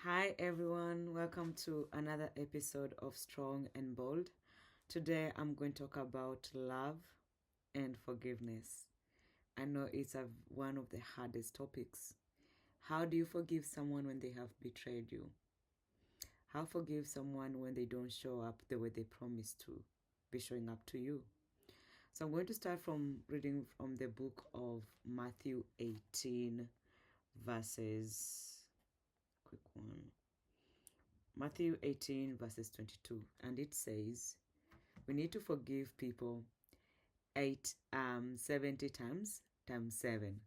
Hi everyone, welcome to another episode of Strong and Bold. Today I'm going to talk about love and forgiveness. I know it's one of the hardest topics. How do you forgive someone when they have betrayed you? How forgive someone when they don't show up the way they promised to be showing up to you? So I'm going to start from reading from the book of Matthew 18 verses, quick one. Matthew 18 verses 22, and it says we need to forgive people 70 times 7.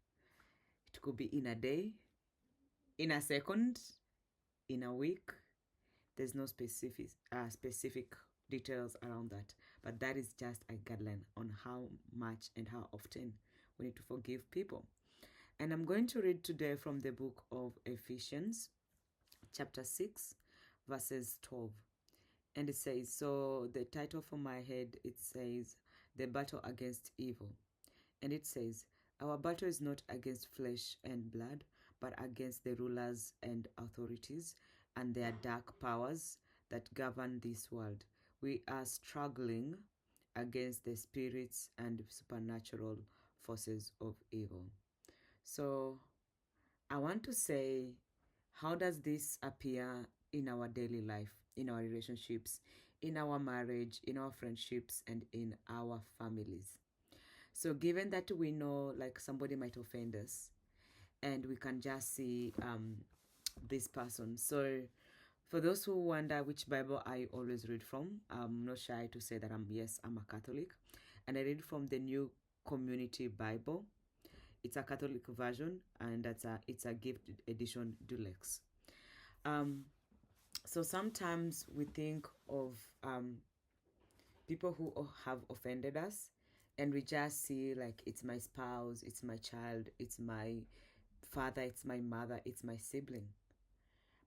It could be in a day, in a second, in a week. There's no specific details around that, but that is just a guideline on how much and how often we need to forgive people. And I'm going to read today from the book of Ephesians chapter 6 verses 12. And it says, so the title for my head, it says, The Battle Against Evil. And it says, our battle is not against flesh and blood, but against the rulers and authorities and their dark powers that govern this world. We are struggling against the spirits and supernatural forces of evil. So I want to say, how does this appear in our daily life, in our relationships, in our marriage, in our friendships, and in our families? So given that we know like somebody might offend us and we can just see this person. So for those who wonder which Bible I always read from, I'm not shy to say that I'm a Catholic, and I read from the New Community Bible. It's a Catholic version, and it's a gift edition deluxe. So sometimes we think of people who have offended us, and we just see like it's my spouse, it's my child, it's my father, it's my mother, it's my sibling.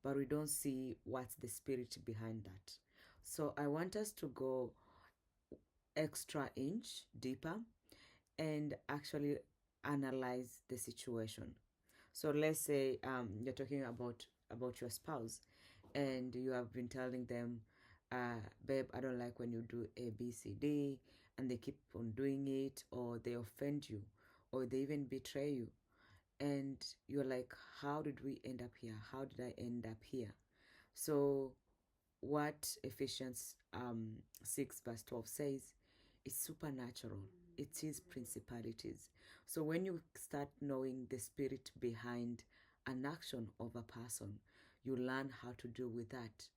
But we don't see what's the spirit behind that. So I want us to go extra inch deeper and actually analyze the situation. So let's say you're talking about your spouse, and you have been telling them, babe, I don't like when you do A, B, C, D, and they keep on doing it, or they offend you, or they even betray you. And you're like, how did we end up here? How did I end up here? So what Ephesians 6 verse 12 says, is supernatural. It is principalities. So when you start knowing the spirit behind an action of a person, you learn how to deal with that.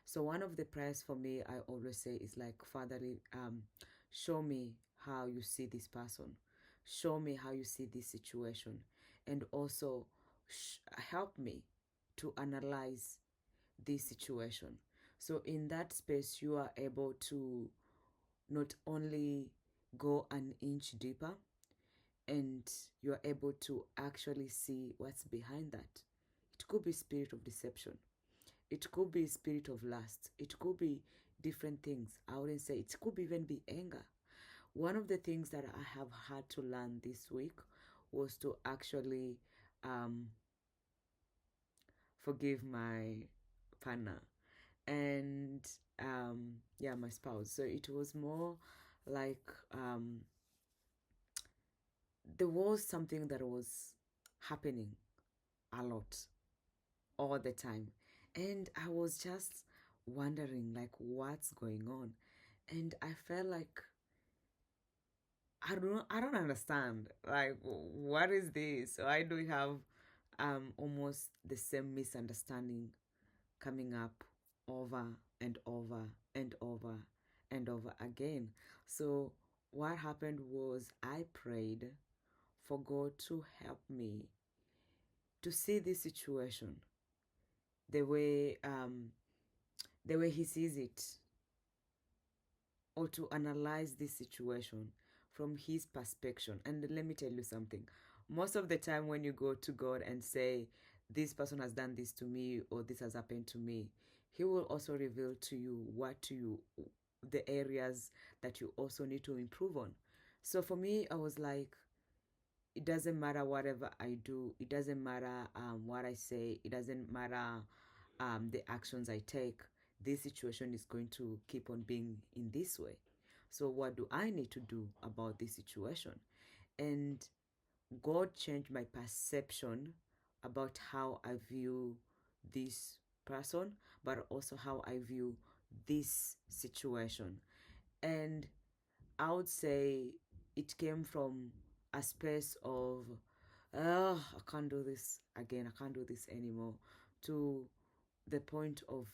So one of the prayers for me, I always say, is like, Father, show me how you see this person. Show me how you see this situation. And also help me to analyze this situation. So in that space, you are able to not only go an inch deeper, and you're able to actually see what's behind that. It could be spirit of deception. It could be spirit of lust. It could be different things. I wouldn't say it could even be anger. One of the things that I have had to learn this week was to actually forgive my partner and my spouse. So it was more like there was something that was happening a lot all the time, and I was just wondering like what's going on. And I felt like I don't understand, like what is this. So I do have almost the same misunderstanding coming up over and over and over and over again. So what happened was I prayed for God to help me to see this situation the way he sees it, or to analyze this situation from his perspective. And let me tell you something. Most of the time when you go to God and say, this person has done this to me, or this has happened to me, he will also reveal to you the areas that you also need to improve on. So for me, I was like, it doesn't matter whatever I do. It doesn't matter what I say. It doesn't matter the actions I take, this situation is going to keep on being in this way. So what do I need to do about this situation? And God changed my perception about how I view this person, but also how I view this situation. And I would say it came from a space of, oh, I can't do this again, I can't do this anymore, to the point of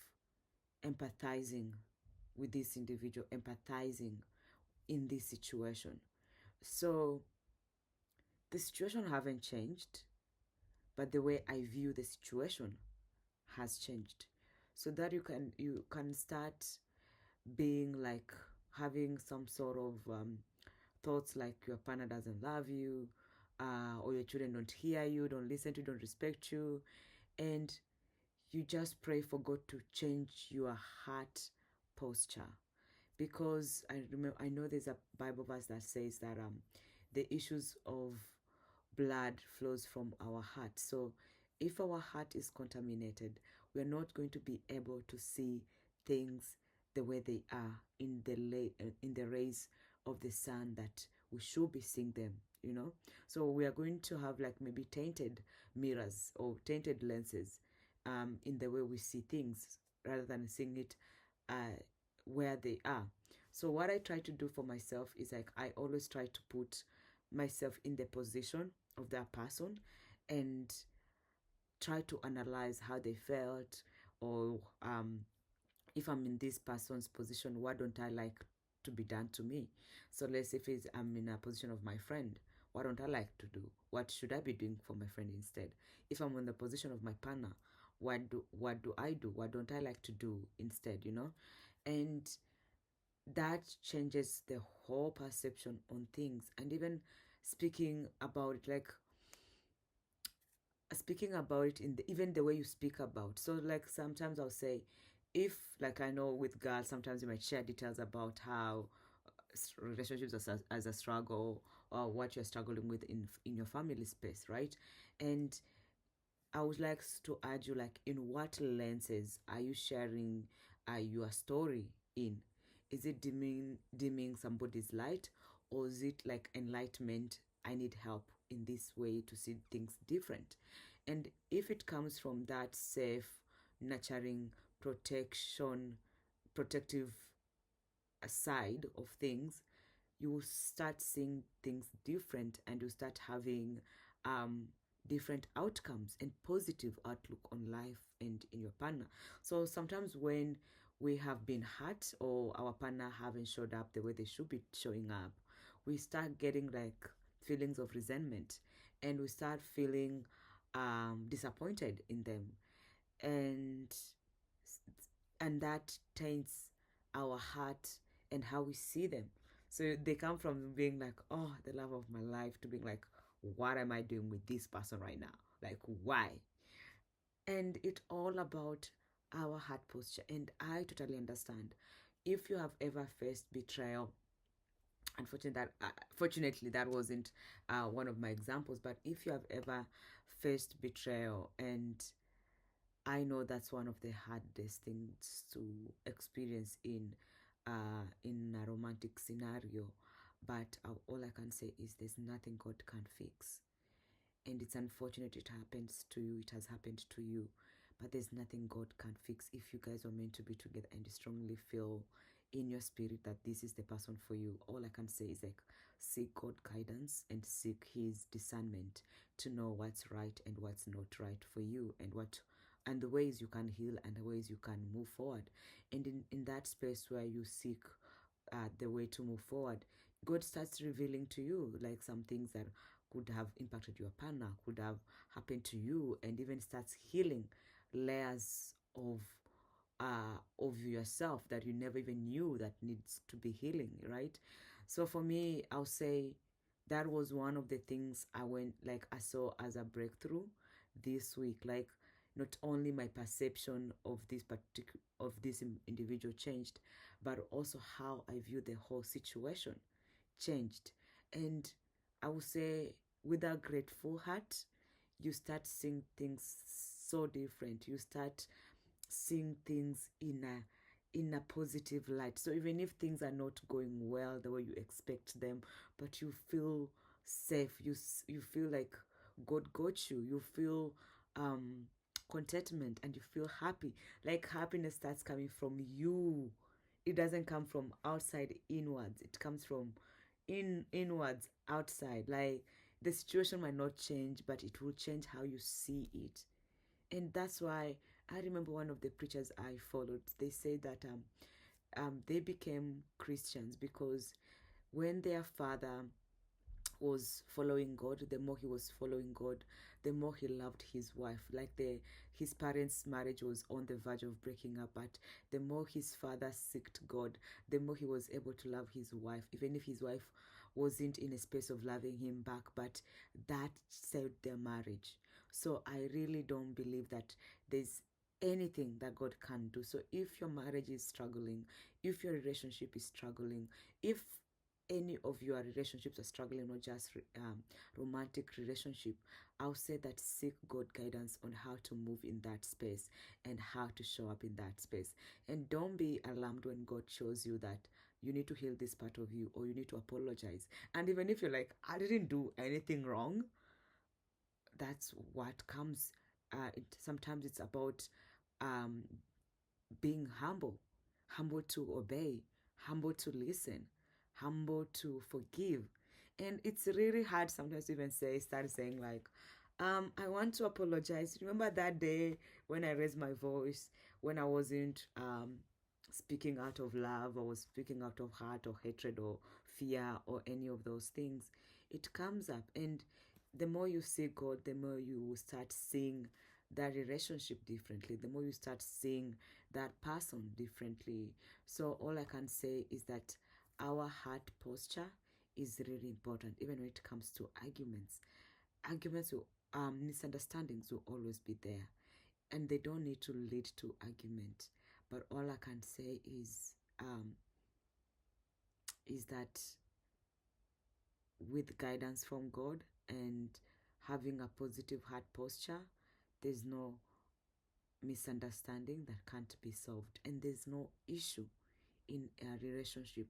empathizing with this individual, empathizing in this situation. So the situation haven't changed, but the way I view the situation has changed. So that you can start being like having some sort of thoughts like your partner doesn't love you, or your children don't hear you, don't listen to you, don't respect you, and you just pray for God to change your heart posture. Because I know there's a Bible verse that says that the issues of blood flows from our heart. So if our heart is contaminated, we're not going to be able to see things the way they are in the rays of the sun that we should be seeing them, you know. So we are going to have like maybe tainted mirrors or tainted lenses in the way we see things, rather than seeing it where they are. So what I try to do for myself is like I always try to put myself in the position of that person and try to analyze how they felt, or if I'm in this person's position, what don't I like to be done to me? So let's say if I'm in a position of my friend, what don't I like to do? What should I be doing for my friend instead? If I'm in the position of my partner, what do I do? What don't I like to do instead, you know? And that changes the whole perception on things. And even speaking about it, like speaking about it in even the way you speak about. So like sometimes I'll say, if like I know with girls sometimes you might share details about how relationships as a struggle, or what you're struggling with in your family space, right? And I would like to add you, like, in what lenses are you sharing your story in? Is it dimming somebody's light, or is it like enlightenment? I need help in this way to see things different. And if it comes from that safe, nurturing, protective side of things, you will start seeing things different, and you start having different outcomes and positive outlook on life and in your partner. So sometimes when we have been hurt, or our partner haven't showed up the way they should be showing up, we start getting like feelings of resentment, and we start feeling disappointed in them, and that taints our heart and how we see them. So they come from being like, oh, the love of my life, to being like, what am I doing with this person right now? Like, why? And it's all about our heart posture. And I totally understand. If you have ever faced betrayal, fortunately that wasn't one of my examples, but if you have ever faced betrayal, and I know that's one of the hardest things to experience in a romantic scenario, but all I can say is there's nothing God can't fix. And it's unfortunate it happens to you, it has happened to you, but there's nothing God can't fix. If you guys are meant to be together and you strongly feel in your spirit that this is the person for you, all I can say is like seek God guidance and seek his discernment to know what's right and what's not right for you, and the ways you can heal and the ways you can move forward. And in that space where you seek the way to move forward, God starts revealing to you like some things that could have impacted your partner, could have happened to you, and even starts healing layers of yourself that you never even knew that needs to be healing, right? So for me, I'll say that was one of the things I saw as a breakthrough this week. Like, not only my perception of this individual changed, but also how I view the whole situation changed. And I would say with a grateful heart, you start seeing things so different. You start seeing things in a positive light. So even if things are not going well the way you expect them, but you feel safe, you feel like God got you. You feel contentment and you feel happy. Like happiness starts coming from you. It doesn't come from outside inwards. It comes from inwards outside. Like the situation might not change, but it will change how you see it. And that's why I remember one of the preachers I followed, they said that they became Christians because when their father was following God, the more he was following God, the more he loved his wife. Like his parents' marriage was on the verge of breaking up, but the more his father sought God, the more he was able to love his wife, even if his wife wasn't in a space of loving him back, but that saved their marriage. So I really don't believe that there's anything that God can do. So if your marriage is struggling, if your relationship is struggling, if any of your relationships are struggling, not just romantic relationship, I'll say that seek God guidance on how to move in that space and how to show up in that space. And don't be alarmed when God shows you that you need to heal this part of you or you need to apologize. And even if you're like, I didn't do anything wrong, that's what comes. Sometimes it's about um, being humble to obey, humble to listen, humble to forgive. And it's really hard sometimes to even start saying like, I want to apologize. Remember that day when I raised my voice, when I wasn't speaking out of love, or was speaking out of heart or hatred or fear or any of those things. It comes up, and the more you see God, the more you will start seeing that relationship differently, the more you start seeing that person differently. So all I can say is that our heart posture is really important, even when it comes to arguments. Arguments will, misunderstandings will always be there, and they don't need to lead to argument. But all I can say is that with guidance from God and having a positive heart posture, there's no misunderstanding that can't be solved, and there's no issue in a relationship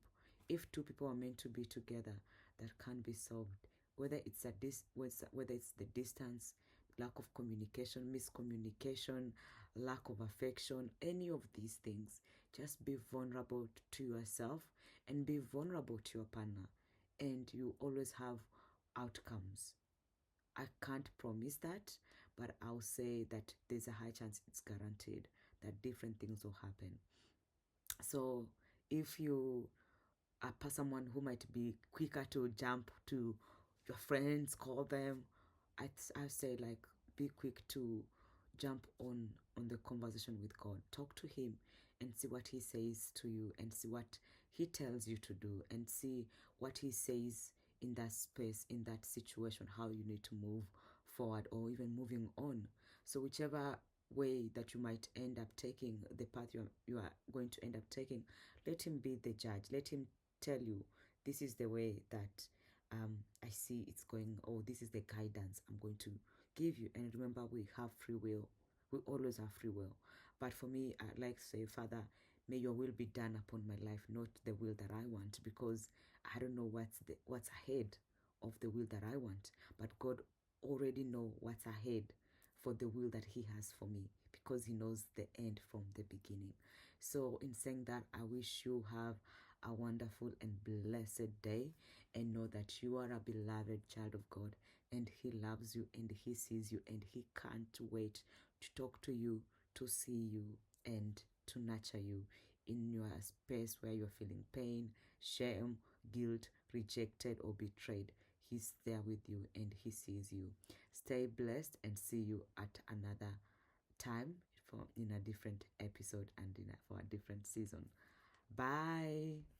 if two people are meant to be together that can't be solved, whether it's whether it's the distance, lack of communication, miscommunication, lack of affection, any of these things. Just be vulnerable to yourself and be vulnerable to your partner, and you always have outcomes. I can't promise that, but I'll say that there's a high chance, it's guaranteed, that different things will happen. So if you are someone who might be quicker to jump to your friends, call them, I say like be quick to jump on the conversation with God. Talk to him and see what he says to you, and see what he tells you to do, and see what he says in that space, in that situation, how you need to move forward or even moving on. So whichever way that you might end up taking, the path you are going to end up taking, let him be the judge. Let him tell you, this is the way that I see it's going, or this is the guidance I'm going to give you. And remember, we have free will. We always have free will. But for me, I'd like to say, Father, may your will be done upon my life, not the will that I want, because I don't know what's ahead of the will that I want. But God already know what's ahead for the will that he has for me, because he knows the end from the beginning. So in saying that, I wish you have a wonderful and blessed day, and know that you are a beloved child of God, and he loves you and he sees you, and he can't wait to talk to you, to see you, and to nurture you in your space where you're feeling pain, shame, guilt, rejected, or betrayed. He's there with you and he sees you. Stay blessed, and see you at another time in a different episode and for a different season. Bye.